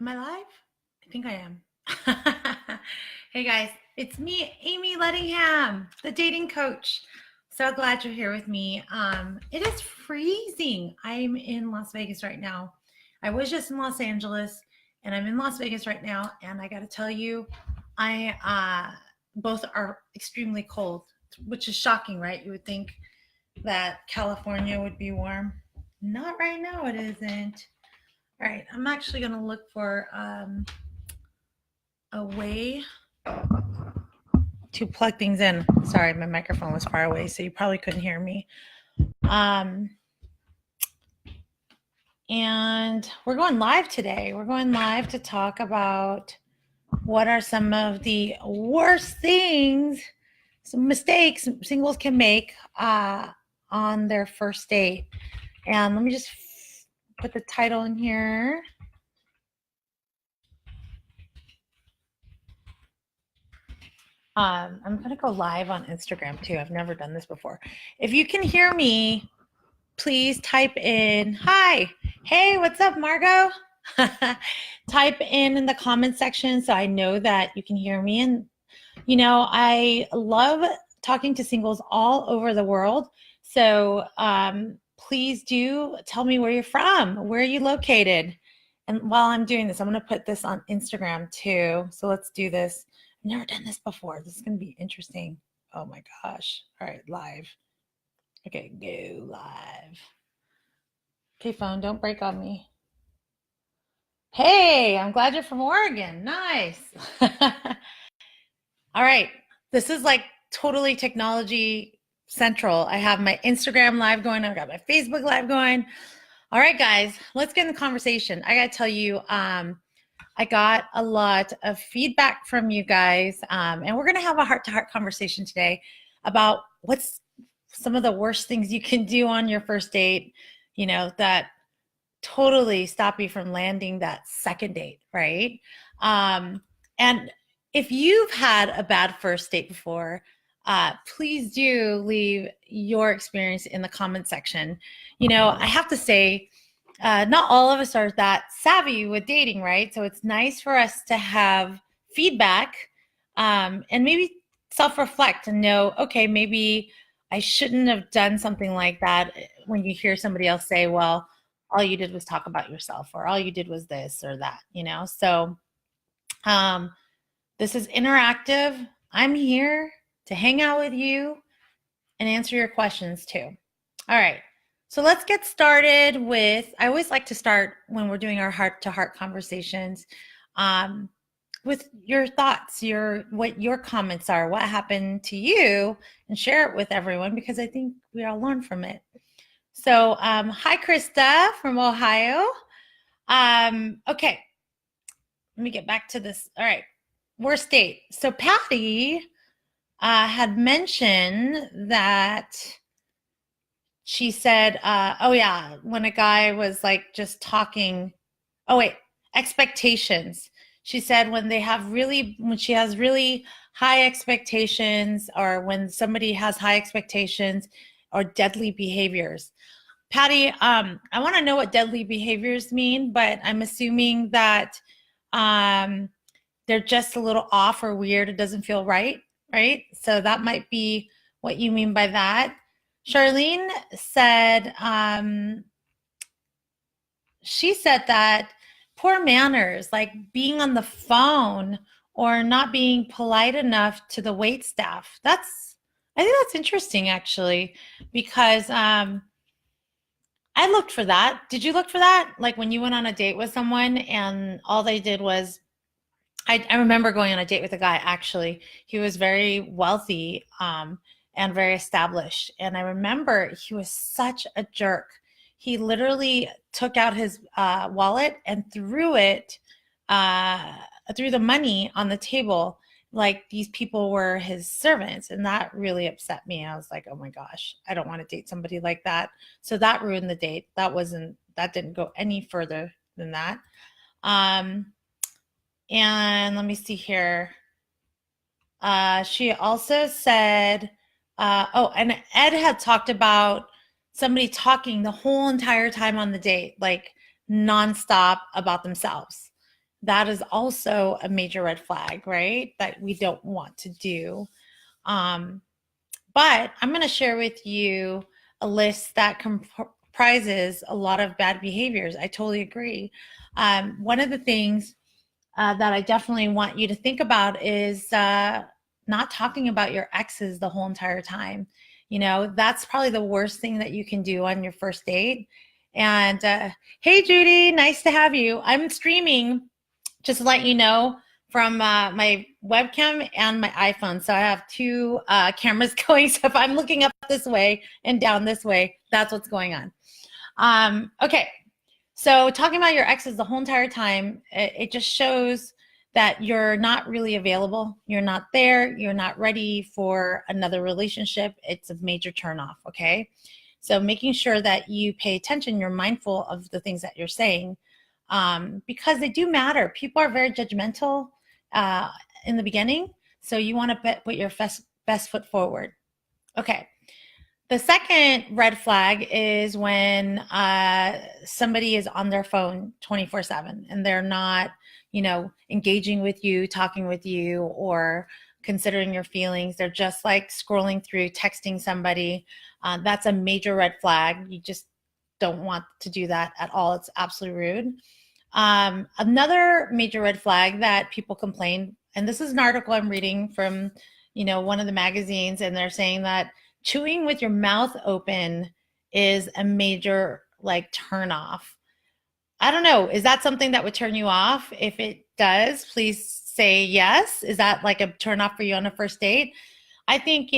Am I live? I think I am. Hey guys, it's me, Amy Lettingham, the dating coach. So glad you're here with me. It is freezing. I'm in Las Vegas right now. I was just in Los Angeles, and I'm in Las Vegas right now. And I got to tell you, I both are extremely cold, which is shocking, right? You would think that California would be warm. Not right now. It isn't. All right, I'm actually going to look for a way to plug things in. Sorry, my microphone was far away, so you probably couldn't hear me. Um, and we're going live today. We're going live to talk about what are some of the worst things, some mistakes singles can make on their first date. And let me just put the title in here. I'm going to go live on Instagram too. I've never done this before. If you can hear me, please type in, hi, hey, what's up, Margot? Type in the comment section so I know that you can hear me. And, you know, I love talking to singles all over the world. So please do tell me where you're from. Where are you located? And while I'm doing this, I'm going to put this on Instagram too. So let's do this. I've never done this before. This is going to be interesting. Oh my gosh. All right, live. Okay, go live. Okay, phone, don't break on me. Hey, I'm glad you're from Oregon. Nice. All right. This is like totally technology central. I have my Instagram live going. I've got my Facebook live going. All right, guys, let's get in the conversation. I got to tell you, I got a lot of feedback from you guys, and we're going to have a heart-to-heart conversation today about what's some of the worst things you can do on your first date, you know, that totally stop you from landing that second date, right? And if you've had a bad first date before, please do leave your experience in the comment section. You know, I have to say, not all of us are that savvy with dating, right? So it's nice for us to have feedback and maybe self-reflect and know, okay, maybe I shouldn't have done something like that. When you hear somebody else say, well, all you did was talk about yourself, or all you did was this or that, you know? So this is interactive. I'm here to hang out with you and answer your questions too. All right. So let's get started with, I always like to start when we're doing our heart-to-heart conversations with your thoughts, what your comments are, what happened to you, and share it with everyone because I think we all learn from it. So hi, Krista from Ohio. Okay, let me get back to this. All right, worst date. So Patty had mentioned that she said, oh yeah, when a guy was like just talking, oh wait, expectations. She said when she has really high expectations, or when somebody has high expectations or deadly behaviors. Patty, I want to know what deadly behaviors mean, but I'm assuming that they're just a little off or weird. It doesn't feel right, right? So that might be what you mean by that. Charlene said, she said that poor manners, like being on the phone or not being polite enough to the wait staff. I think that's interesting actually, because I looked for that. Did you look for that? Like when you went on a date with someone and all they did was, I remember going on a date with a guy, actually. He was very wealthy and very established. And I remember he was such a jerk. He literally took out his wallet and threw the money on the table like these people were his servants. And that really upset me. I was like, oh my gosh, I don't want to date somebody like that. So that ruined the date. That didn't go any further than that. And let me see here. She also said, and Ed had talked about somebody talking the whole entire time on the date, like nonstop about themselves. that is also a major red flag, right? That we don't want to do. But I'm going to share with you a list that comprises a lot of bad behaviors. I totally agree. One of the things that I definitely want you to think about is not talking about your exes the whole entire time. You know, that's probably the worst thing that you can do on your first date. And hey, Judy, nice to have you. I'm streaming, just to let you know, from my webcam and my iPhone. So I have two cameras going. So if I'm looking up this way and down this way, that's what's going on. Okay. So talking about your exes the whole entire time, it just shows that you're not really available. You're not there. You're not ready for another relationship. It's a major turnoff, okay? So making sure that you pay attention, you're mindful of the things that you're saying, because they do matter. People are very judgmental in the beginning, so you want to put your best foot forward. Okay. The second red flag is when somebody is on their phone 24/7 and they're not, engaging with you, talking with you, or considering your feelings. They're just like scrolling through, texting somebody. That's a major red flag. You just don't want to do that at all. It's absolutely rude. Another major red flag that people complain, and this is an article I'm reading from, one of the magazines, and they're saying that chewing with your mouth open is a major turn off. I don't know. Is that something that would turn you off? If it does, please say yes. Is that like a turn off for you on a first date? I think,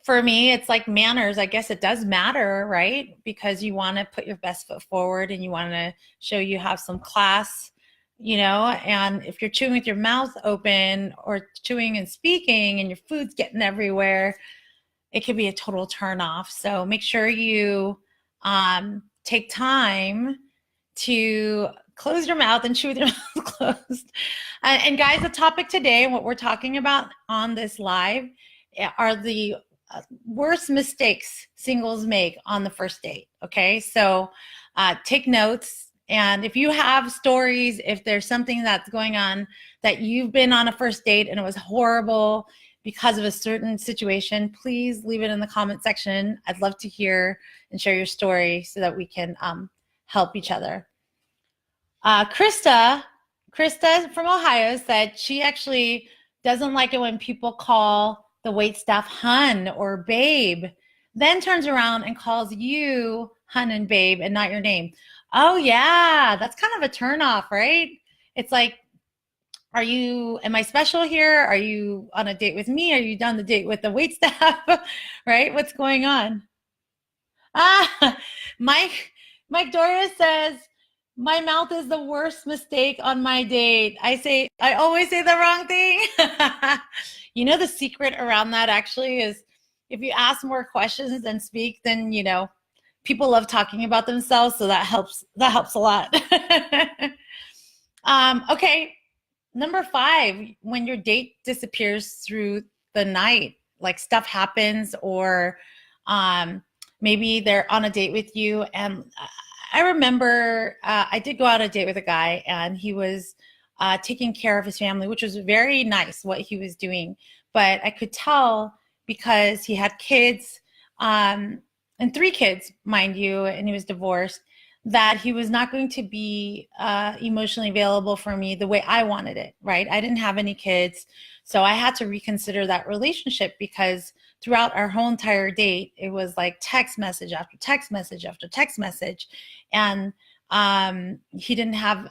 for me, it's like manners. I guess it does matter, right? Because you want to put your best foot forward and you want to show you have some class, and if you're chewing with your mouth open or chewing and speaking and your food's getting everywhere, it could be a total turn off. So make sure you take time to close your mouth and chew with your mouth closed. And guys, the topic today and what we're talking about on this live are the worst mistakes singles make on the first date. Okay, so take notes. And if you have stories, if there's something that's going on that you've been on a first date and it was horrible because of a certain situation, please leave it in the comment section. I'd love to hear and share your story so that we can help each other. Krista from Ohio said she actually doesn't like it when people call the waitstaff hun or babe, then turns around and calls you hun and babe and not your name. Oh yeah, that's kind of a turnoff, right? It's like, am I special here? Are you on a date with me? Are you on the date with the waitstaff? Right? What's going on? Mike Doris says, my mouth is the worst mistake on my date. I always say the wrong thing. The secret around that actually is if you ask more questions than speak, then, people love talking about themselves. So that helps a lot. Okay. Number 5, when your date disappears through the night, like stuff happens, or maybe they're on a date with you. And I remember I did go on a date with a guy, and he was taking care of his family, which was very nice what he was doing. But I could tell, because he had kids, and 3 kids, mind you, and he was divorced, that he was not going to be emotionally available for me the way I wanted it, right? I didn't have any kids. So I had to reconsider that relationship, because throughout our whole entire date, it was like text message after text message after text message. And he didn't have,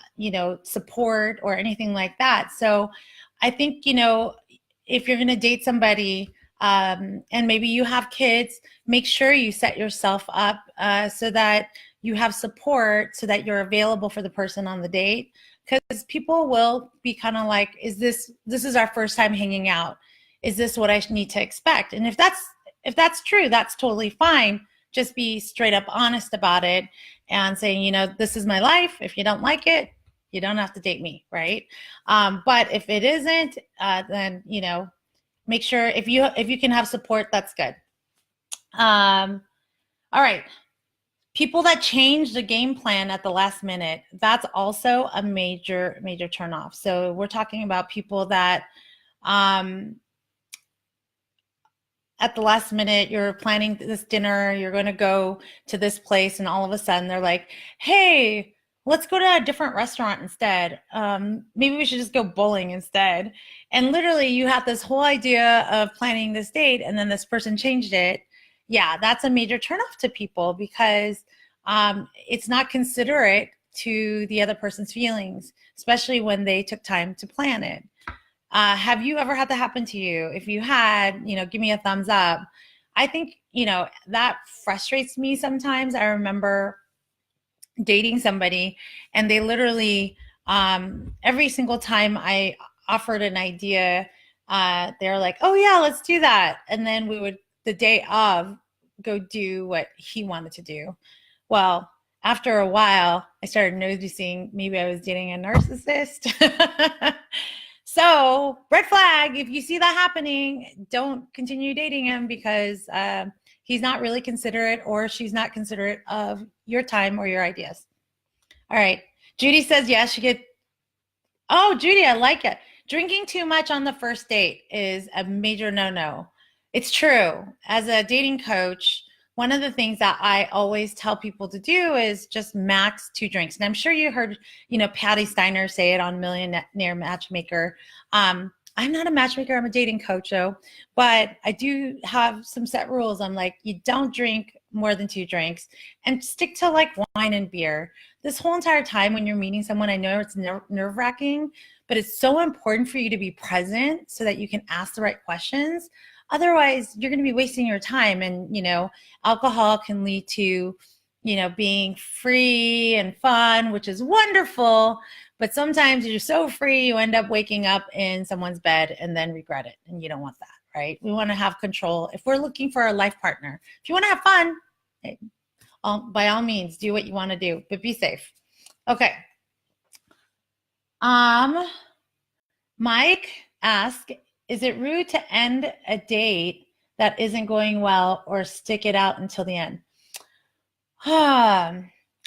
support or anything like that. So I think, if you're going to date somebody, and maybe you have kids, make sure you set yourself up so that you have support, so that you're available for the person on the date. Because people will be kind of like, this is our first time hanging out. Is this what I need to expect? And if that's true, that's totally fine. Just be straight up honest about it and saying, this is my life. If you don't like it, you don't have to date me, right? But if it isn't, then, make sure if you can have support, that's good. All right. People that change the game plan at the last minute, that's also a major, major turnoff. So we're talking about people that at the last minute, you're planning this dinner, you're going to go to this place, and all of a sudden they're like, hey, let's go to a different restaurant instead. Maybe we should just go bowling instead. And literally, you had this whole idea of planning this date, and then this person changed it. Yeah, that's a major turnoff to people because it's not considerate to the other person's feelings, especially when they took time to plan it. Have you ever had that happen to you? If you had, give me a thumbs up. I think, that frustrates me sometimes. I remember dating somebody and they literally, every single time I offered an idea, they're like, oh yeah, let's do that. And then we would, the day of, go do what he wanted to do. Well, after a while, I started noticing maybe I was dating a narcissist. So, red flag, if you see that happening, don't continue dating him because he's not really considerate or she's not considerate of your time or your ideas. All right. Judy says yes, she could. Oh, Judy, I like it. Drinking too much on the first date is a major no-no. It's true. As a dating coach, one of the things that I always tell people to do is just max 2 drinks. And I'm sure you heard, Patty Steiner say it on Millionaire Matchmaker. I'm not a matchmaker, I'm a dating coach, though. But I do have some set rules. I'm like, you don't drink more than 2 drinks and stick to like wine and beer. This whole entire time when you're meeting someone, I know it's nerve-wracking, but it's so important for you to be present so that you can ask the right questions. Otherwise, you're going to be wasting your time. And, alcohol can lead to, being free and fun, which is wonderful. But sometimes you're so free, you end up waking up in someone's bed and then regret it. And you don't want that, right? We want to have control. If we're looking for a life partner, if you want to have fun, by all means, do what you want to do, but be safe. Okay. Mike asked, is it rude to end a date that isn't going well or stick it out until the end?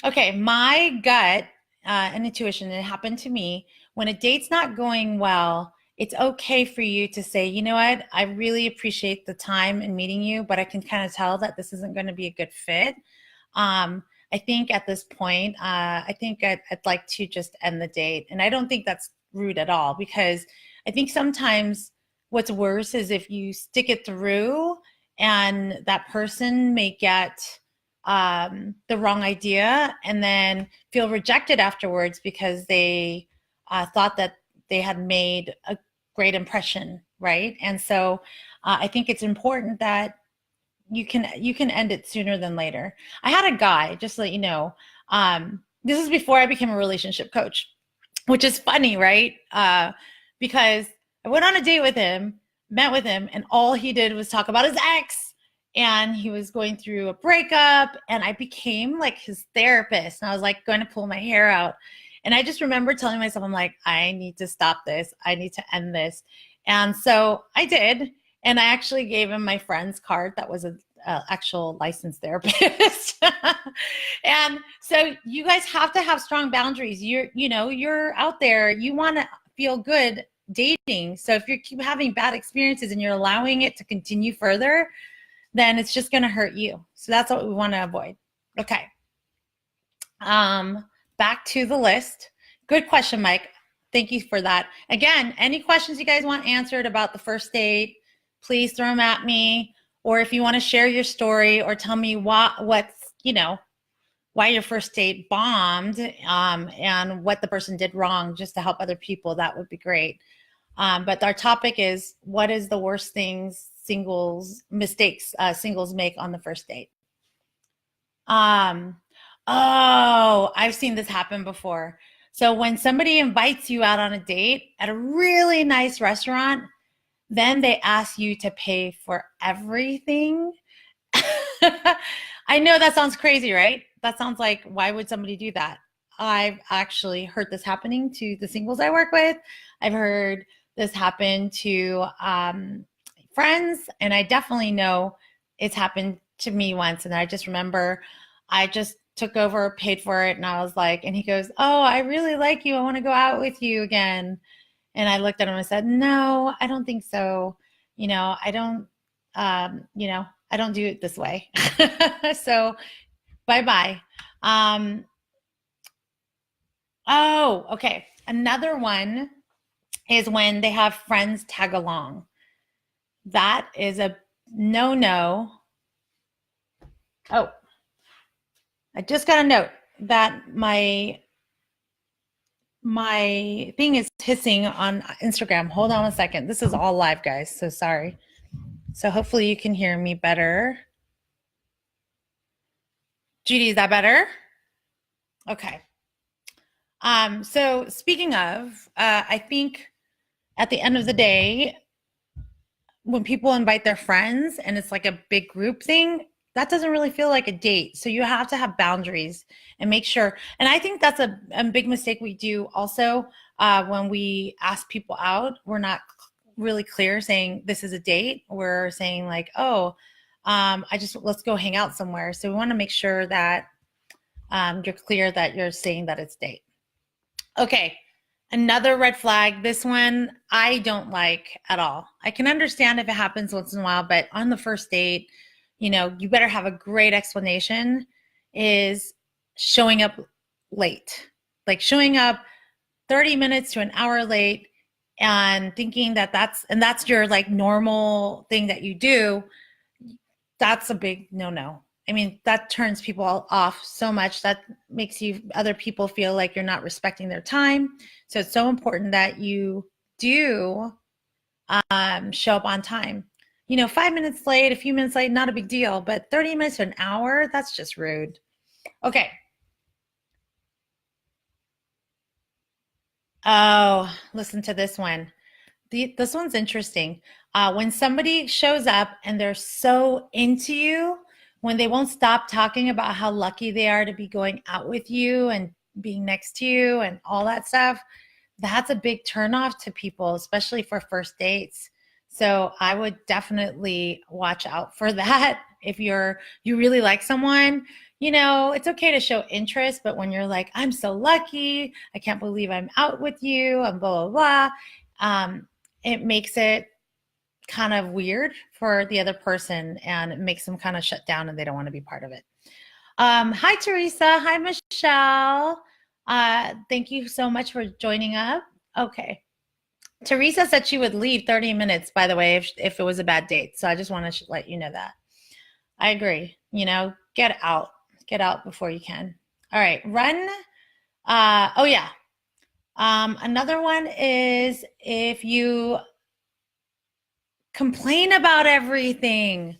Okay, my gut and intuition, it happened to me. When a date's not going well, it's okay for you to say, you know what, I really appreciate the time in meeting you, but I can kind of tell that this isn't going to be a good fit. I think at this point, I think I'd like to just end the date. And I don't think that's rude at all, because I think sometimes what's worse is if you stick it through and that person may get the wrong idea and then feel rejected afterwards because they thought that they had made a great impression, right? And so I think it's important that you can end it sooner than later. I had a guy, just to let you know, this is before I became a relationship coach, which is funny, right? Because I went on a date with him, met with him, and all he did was talk about his ex. And he was going through a breakup, and I became like his therapist. And I was like going to pull my hair out. And I just remember telling myself, I'm like, I need to stop this. I need to end this. And so I did. And I actually gave him my friend's card that was an actual licensed therapist. And so you guys have to have strong boundaries. You're out there. You want to feel good dating. So if you keep having bad experiences and you're allowing it to continue further, then it's just going to hurt you. So that's what we want to avoid. Okay. Back to the list. Good question, Mike. Thank you for that. Again, any questions you guys want answered about the first date, please throw them at me. Or if you want to share your story or tell me why your first date bombed and what the person did wrong, just to help other people, that would be great. But our topic is, what is the worst things singles make on the first date? I've seen this happen before. So when somebody invites you out on a date at a really nice restaurant, then they ask you to pay for everything. I know that sounds crazy, right? That sounds like, why would somebody do that? I've actually heard this happening to the singles I work with. I've heard this happen to friends, and I definitely know it's happened to me once. And I just remember I just took over, paid for it, and I was like, and he goes, "Oh, I really like you. I want to go out with you again." And I looked at him and said, "No, I don't think so. I don't, I don't do it this way." So bye bye. Um, oh, okay. Another one is when they have friends tag along. That is a no no. Oh, I just got a note that my thing is hissing on Instagram. Hold on a second. This is all live, guys. So sorry. So hopefully you can hear me better. Judy, is that better? Okay. So speaking of, I think at the end of the day, when people invite their friends and it's like a big group thing, that doesn't really feel like a date. So you have to have boundaries and make sure. And I think that's a big mistake we do also when we ask people out. We're not really clear saying this is a date. We're saying like, oh, let's go hang out somewhere. So we want to make sure that you're clear that you're saying that it's date. Okay. Another red flag. This one I don't like at all. I can understand if it happens once in a while, but on the first date, you better have a great explanation, is showing up late. Like showing up 30 minutes to an hour late and thinking that's your like normal thing that you do. That's a big no-no. I mean, that turns people off so much. That makes other people feel like you're not respecting their time. So it's so important that you do show up on time. 5 minutes late, a few minutes late, not a big deal, but 30 minutes to an hour, that's just rude. Okay. Oh, listen to this one. This one's interesting. When somebody shows up and they're so into you, when they won't stop talking about how lucky they are to be going out with you and being next to you and all that stuff, that's a big turnoff to people, especially for first dates. So I would definitely watch out for that. If you really like someone, it's okay to show interest, but when you're like, I'm so lucky, I can't believe I'm out with you, and blah, blah, blah, it makes it kind of weird for the other person and it makes them kind of shut down and they don't want to be part of it. Hi, Teresa. Hi, Michelle. Thank you so much for joining up. Okay. Teresa said she would leave 30 minutes, by the way, if it was a bad date. So I just want to let you know that. I agree. Get out. Get out before you can. All right. Run. Oh, yeah. Another one is if you complain about everything.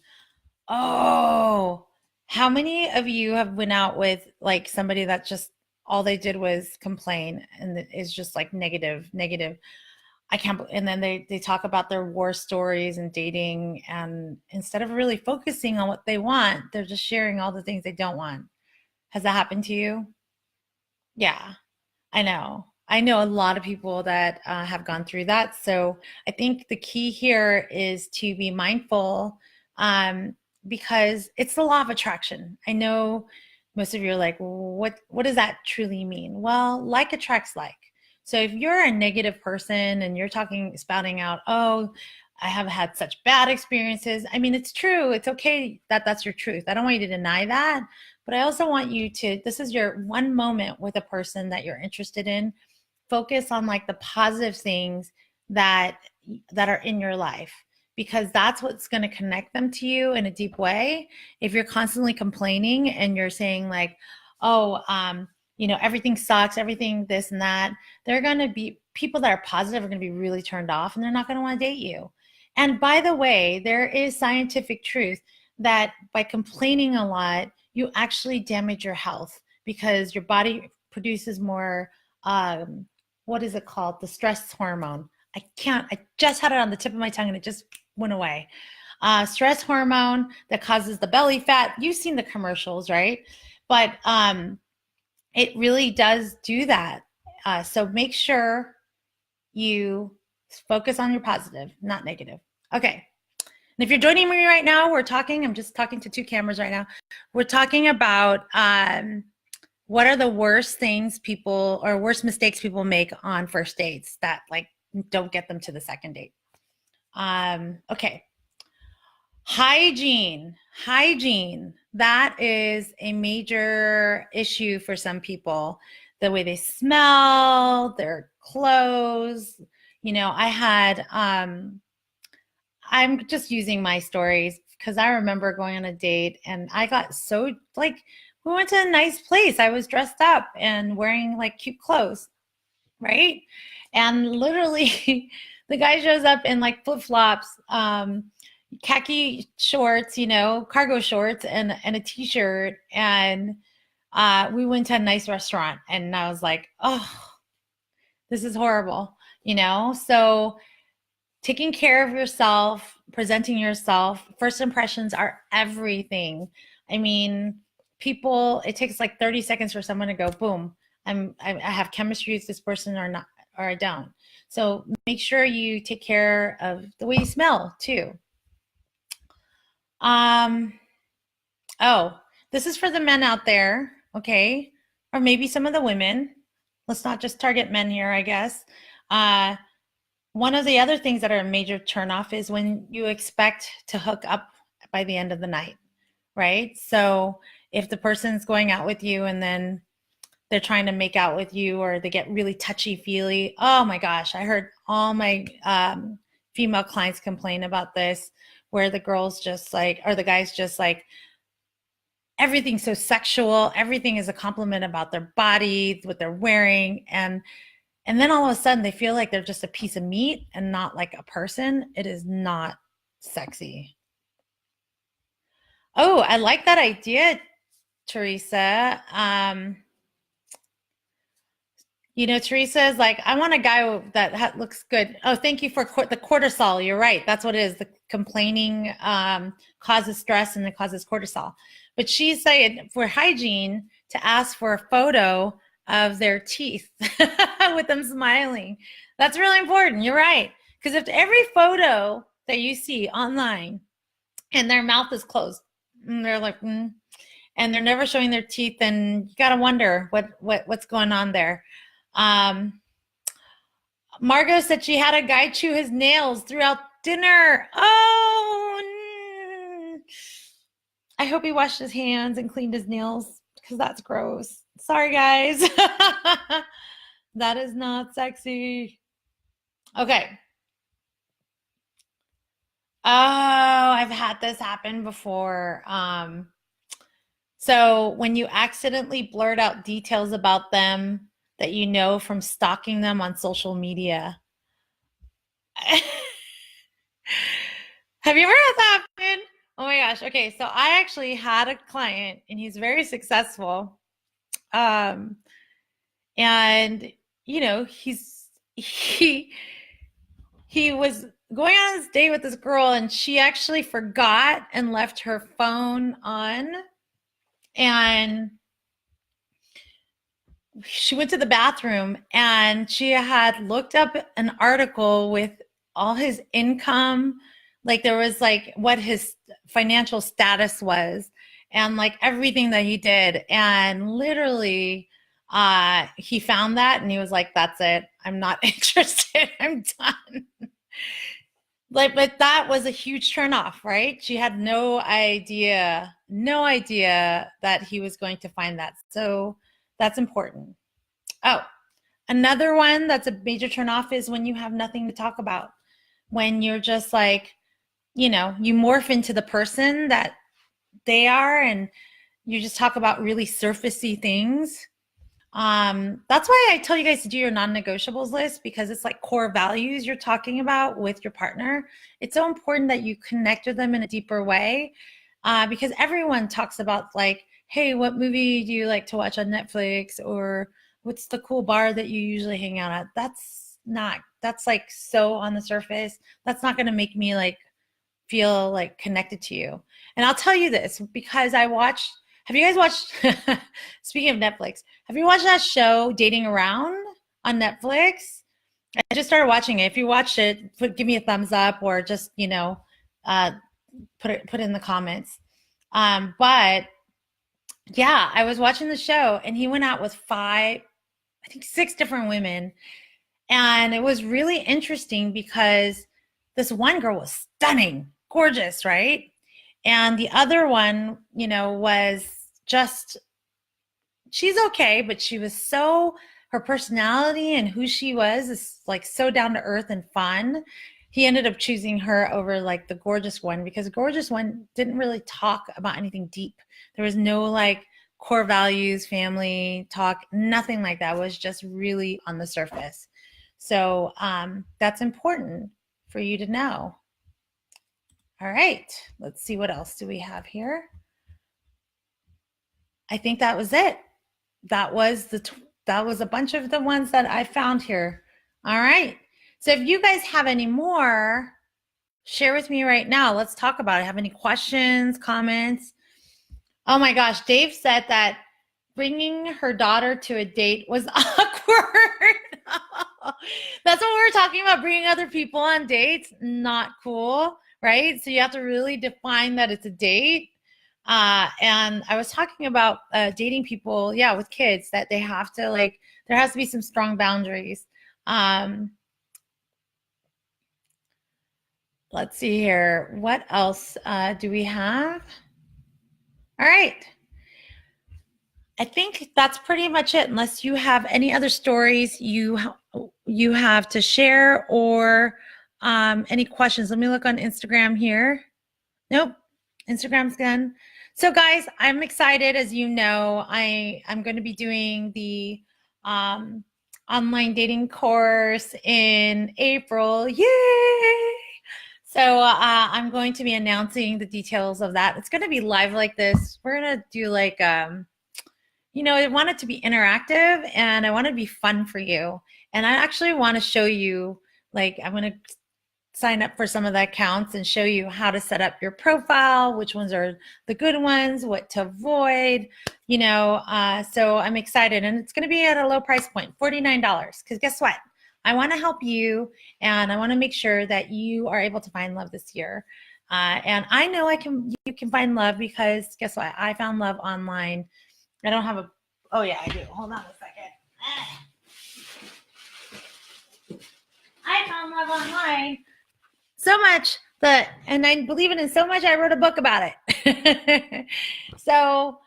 Oh, how many of you have went out with like somebody that just all they did was complain and is just like negative, negative. I can't, and then they talk about their war stories and dating, and instead of really focusing on what they want, they're just sharing all the things they don't want. Has that happened to you? Yeah, I know. I know a lot of people that have gone through that. So I think the key here is to be mindful because it's the law of attraction. I know most of you are like, what does that truly mean? Well, like attracts like. So if you're a negative person and you're spouting out, oh, I have had such bad experiences. I mean, it's true. It's okay that that's your truth. I don't want you to deny that. But I also want you to, this is your one moment with a person that you're interested in. Focus on like the positive things that are in your life, because that's what's going to connect them to you in a deep way. If you're constantly complaining and you're saying like, oh, everything sucks, everything this and that, they're going to be, people that are positive are going to be really turned off and they're not going to want to date you. And by the way, there is scientific truth that by complaining a lot, you actually damage your health because your body produces more, what is it called? The stress hormone. I just had it on the tip of my tongue and it just went away. Stress hormone that causes the belly fat. You've seen the commercials, right? But it really does do that. So make sure you focus on your positive, not negative. Okay. And if you're joining me right now, I'm just talking to two cameras right now. We're talking about what are the worst things people or worst mistakes people make on first dates that like don't get them to the second date. Okay. Hygiene. That is a major issue for some people. The way they smell, their clothes. I'm just using my stories because I remember going on a date and I got so like, we went to a nice place. I was dressed up and wearing like cute clothes, right? And literally the guy shows up in like flip-flops, khaki shorts, cargo shorts and a t-shirt. And we went to a nice restaurant and I was like, oh, this is horrible, So taking care of yourself, presenting yourself, first impressions are everything. I mean, it takes like 30 seconds for someone to go, boom, I have chemistry with this person or not, or I don't. So make sure you take care of the way you smell too. Oh, this is for the men out there, okay? Or maybe some of the women. Let's not just target men here, I guess. One of the other things that are a major turnoff is when you expect to hook up by the end of the night, right? So if the person's going out with you and then they're trying to make out with you or they get really touchy-feely, oh my gosh, I heard all my female clients complain about this, where the girls just like, or the guys just like, everything's so sexual, everything is a compliment about their body, what they're wearing, and then all of a sudden they feel like they're just a piece of meat and not like a person. It is not sexy. Oh, I like that idea, Teresa. Teresa is like, I want a guy that looks good. Oh, thank you for the cortisol. You're right. That's what it is. The complaining causes stress and it causes cortisol. But she's saying for hygiene to ask for a photo of their teeth with them smiling. That's really important. You're right. Because if every photo that you see online and their mouth is closed, and they're like, and they're never showing their teeth, then you got to wonder what's going on there. Margot said she had a guy chew his nails throughout dinner. Oh, I hope he washed his hands and cleaned his nails because that's gross. Sorry, guys. That is not sexy. Okay. Oh, I've had this happen before. So when you accidentally blurt out details about them that you know from stalking them on social media. Have you ever had that happen? Oh my gosh. Okay, so I actually had a client and he's very successful. And he was going on this date with this girl and she actually forgot and left her phone on. And she went to the bathroom and she had looked up an article with all his income, like there was like what his financial status was and like everything that he did. And literally he found that and he was like, that's it. I'm not interested. I'm done. But that was a huge turnoff, right? She had no idea that he was going to find that. So that's important. Oh, another one that's a major turnoff is when you have nothing to talk about. When you're just like, you morph into the person that they are and you just talk about really surfacey things. That's why I tell you guys to do your non-negotiables list, because it's like core values you're talking about with your partner. It's so important that you connect with them in a deeper way, because everyone talks about like, hey, what movie do you like to watch on Netflix, or what's the cool bar that you usually hang out at? That's like so on the surface. That's not going to make me like feel like connected to you. And I'll tell you this because have you guys watched, speaking of Netflix, have you watched that show Dating Around on Netflix? I just started watching it. If you watched it, give me a thumbs up or just, put it in the comments. But yeah, I was watching the show and he went out with I think 6 different women. And it was really interesting because this one girl was stunning, gorgeous, right? And the other one, was just, she's okay, but she was her personality and who she was is like so down to earth and fun. He ended up choosing her over like the gorgeous one because the gorgeous one didn't really talk about anything deep. There was no like core values, family talk, nothing like that. It was just really on the surface. So that's important for you to know. All right, let's see what else do we have here. I think that was it. That was a bunch of the ones that I found here. All right. So if you guys have any more, share with me right now. Let's talk about it. Have any questions, comments? Oh my gosh, Dave said that bringing her daughter to a date was awkward. That's what we're talking about, bringing other people on dates. Not cool, right? So you have to really define that it's a date. And I was talking about dating people, with kids, that they have to there has to be some strong boundaries. Let's see here. What else do we have? All right. I think that's pretty much it, unless you have any other stories you have to share or any questions. Let me look on Instagram here. Nope, Instagram's gone. So guys, I'm excited. As you know, I'm going to be doing the online dating course in April. Yay! So I'm going to be announcing the details of that. It's going to be live like this. We're going to do like, I want it to be interactive and I want it to be fun for you. And I actually want to show you, I'm going to sign up for some of the accounts and show you how to set up your profile, which ones are the good ones, what to avoid, so I'm excited. And it's going to be at a low price point, $49, because guess what? I want to help you and I want to make sure that you are able to find love this year. And I know you can find love because guess what? I found love online. I don't have oh yeah, I do. Hold on a second. I found love online so much and I believe it in so much, I wrote a book about it. So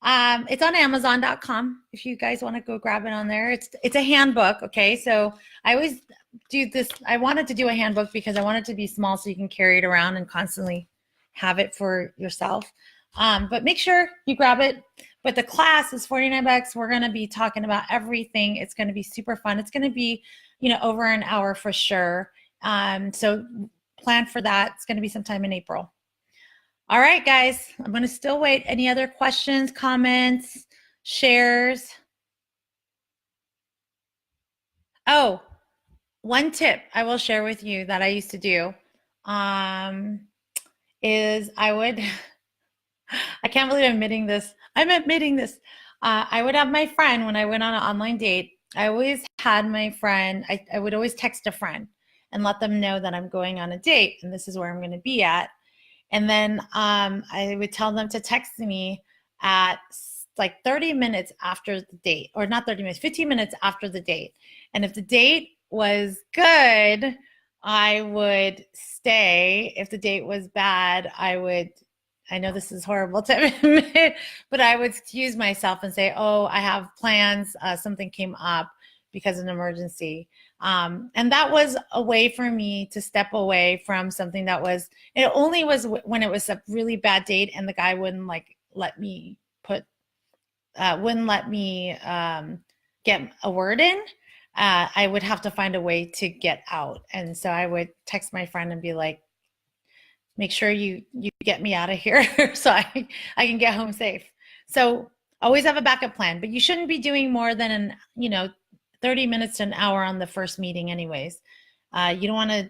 it's on Amazon.com if you guys want to go grab it on there. It's a handbook, okay? So I always do this. I wanted to do a handbook because I want it to be small so you can carry it around and constantly have it for yourself. But make sure you grab it. But the class is $49. We're going to be talking about everything. It's going to be super fun. It's going to be, over an hour for sure. So plan for that. It's going to be sometime in April. All right, guys, I'm going to still wait. Any other questions, comments, shares? Oh, one tip I will share with you that I used to do is I can't believe I'm admitting this. I would have my friend when I went on an online date. I always had my friend, I would always text a friend and let them know that I'm going on a date and this is where I'm going to be at. And then I would tell them to text me at like 30 minutes after the date, or not 30 minutes, 15 minutes after the date. And if the date was good, I would stay. If the date was bad, I know this is horrible to admit, but I would excuse myself and say, oh, I have plans. Something came up because of an emergency. And that was a way for me to step away from something it only was when it was a really bad date and the guy wouldn't let me get a word in. I would have to find a way to get out. And so I would text my friend and be like, make sure you get me out of here so I can get home safe. So always have a backup plan, but you shouldn't be doing more than 30 minutes to an hour on the first meeting anyways. You don't want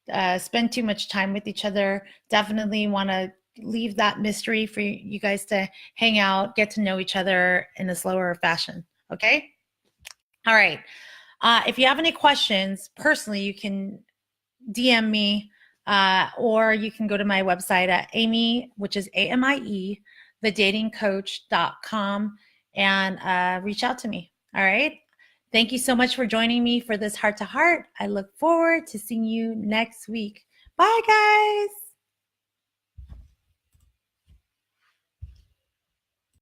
to spend too much time with each other. Definitely want to leave that mystery for you guys to hang out, get to know each other in a slower fashion. Okay? All right. If you have any questions, personally, you can DM me Or you can go to my website at Amie, which is AMIE, thedatingcoach.com, and reach out to me. All right. Thank you so much for joining me for this heart to heart. I look forward to seeing you next week. Bye, guys.